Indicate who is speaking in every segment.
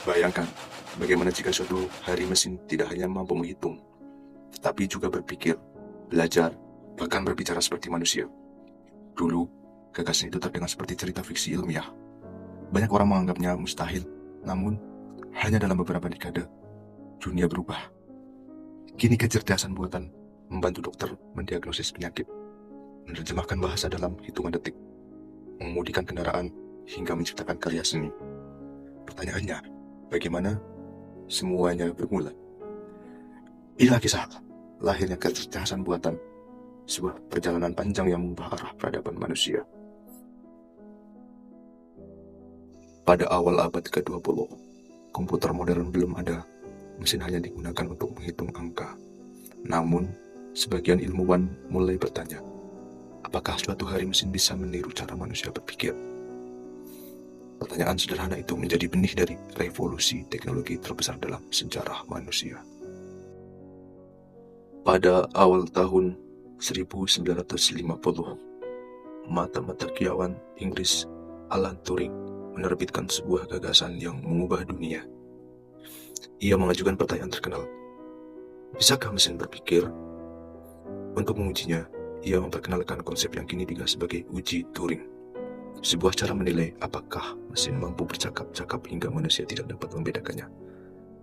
Speaker 1: Bayangkan, bagaimana jika suatu hari mesin tidak hanya mampu menghitung, tetapi juga berpikir, belajar, bahkan berbicara seperti manusia. Dulu, gagasan itu terdengar seperti cerita fiksi ilmiah. Banyak orang menganggapnya mustahil, namun hanya dalam beberapa dekade, dunia berubah. Kini kecerdasan buatan membantu dokter mendiagnosis penyakit, menerjemahkan bahasa dalam hitungan detik, mengemudikan kendaraan, hingga menciptakan karya seni. Pertanyaannya, bagaimana semuanya bermula? Inilah kisah lahirnya kecerdasan buatan, sebuah perjalanan panjang yang mengubah arah peradaban manusia. Pada awal abad ke-20, komputer modern belum ada, mesin hanya digunakan untuk menghitung angka. Namun, sebagian ilmuwan mulai bertanya, apakah suatu hari mesin bisa meniru cara manusia berpikir? Pertanyaan sederhana itu menjadi benih dari revolusi teknologi terbesar dalam sejarah manusia. Pada awal tahun 1950, matematikiawan Inggris Alan Turing menerbitkan sebuah gagasan yang mengubah dunia. Ia mengajukan pertanyaan terkenal, bisakah mesin berpikir? Untuk mengujinya, ia memperkenalkan konsep yang kini dikenal sebagai uji Turing, sebuah cara menilai apakah mesin mampu bercakap-cakap hingga manusia tidak dapat membedakannya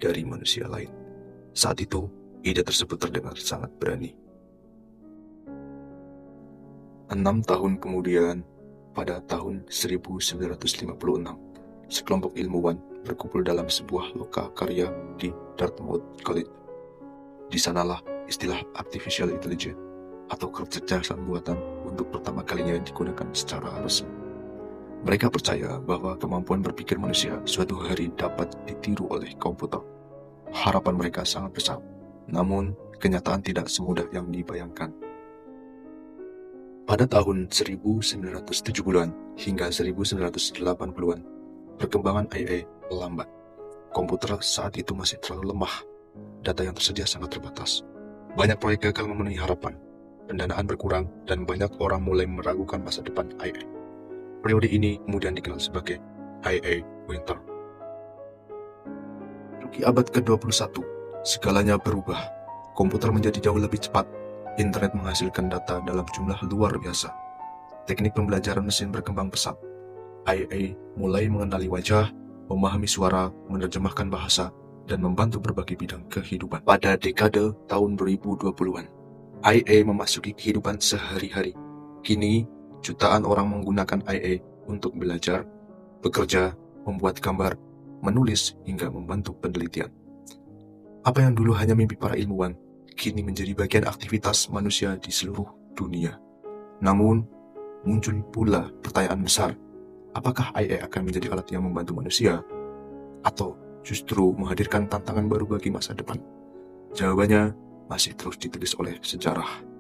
Speaker 1: dari manusia lain. Saat itu, ide tersebut terdengar sangat berani. 6 tahun kemudian, pada tahun 1956, sekelompok ilmuwan berkumpul dalam sebuah lokakarya di Dartmouth College. Di sanalah istilah artificial intelligence atau kecerdasan buatan untuk pertama kalinya digunakan secara resmi. Mereka percaya bahwa kemampuan berpikir manusia suatu hari dapat ditiru oleh komputer. Harapan mereka sangat besar, namun kenyataan tidak semudah yang dibayangkan. Pada tahun 1970-an hingga 1980-an, perkembangan AI melambat. Komputer saat itu masih terlalu lemah, data yang tersedia sangat terbatas. Banyak proyek gagal memenuhi harapan, pendanaan berkurang, dan banyak orang mulai meragukan masa depan AI. Periode ini kemudian dikenal sebagai AI Winter. Di abad ke-21, segalanya berubah. Komputer menjadi jauh lebih cepat. Internet menghasilkan data dalam jumlah luar biasa. Teknik pembelajaran mesin berkembang pesat. AI mulai mengenali wajah, memahami suara, menerjemahkan bahasa, dan membantu berbagai bidang kehidupan. Pada dekade tahun 2020-an, AI memasuki kehidupan sehari-hari. Kini, jutaan orang menggunakan AI untuk belajar, bekerja, membuat gambar, menulis, hingga membantu penelitian. Apa yang dulu hanya mimpi para ilmuwan, kini menjadi bagian aktivitas manusia di seluruh dunia. Namun, muncul pula pertanyaan besar, apakah AI akan menjadi alat yang membantu manusia? Atau justru menghadirkan tantangan baru bagi masa depan? Jawabannya masih terus ditulis oleh sejarah.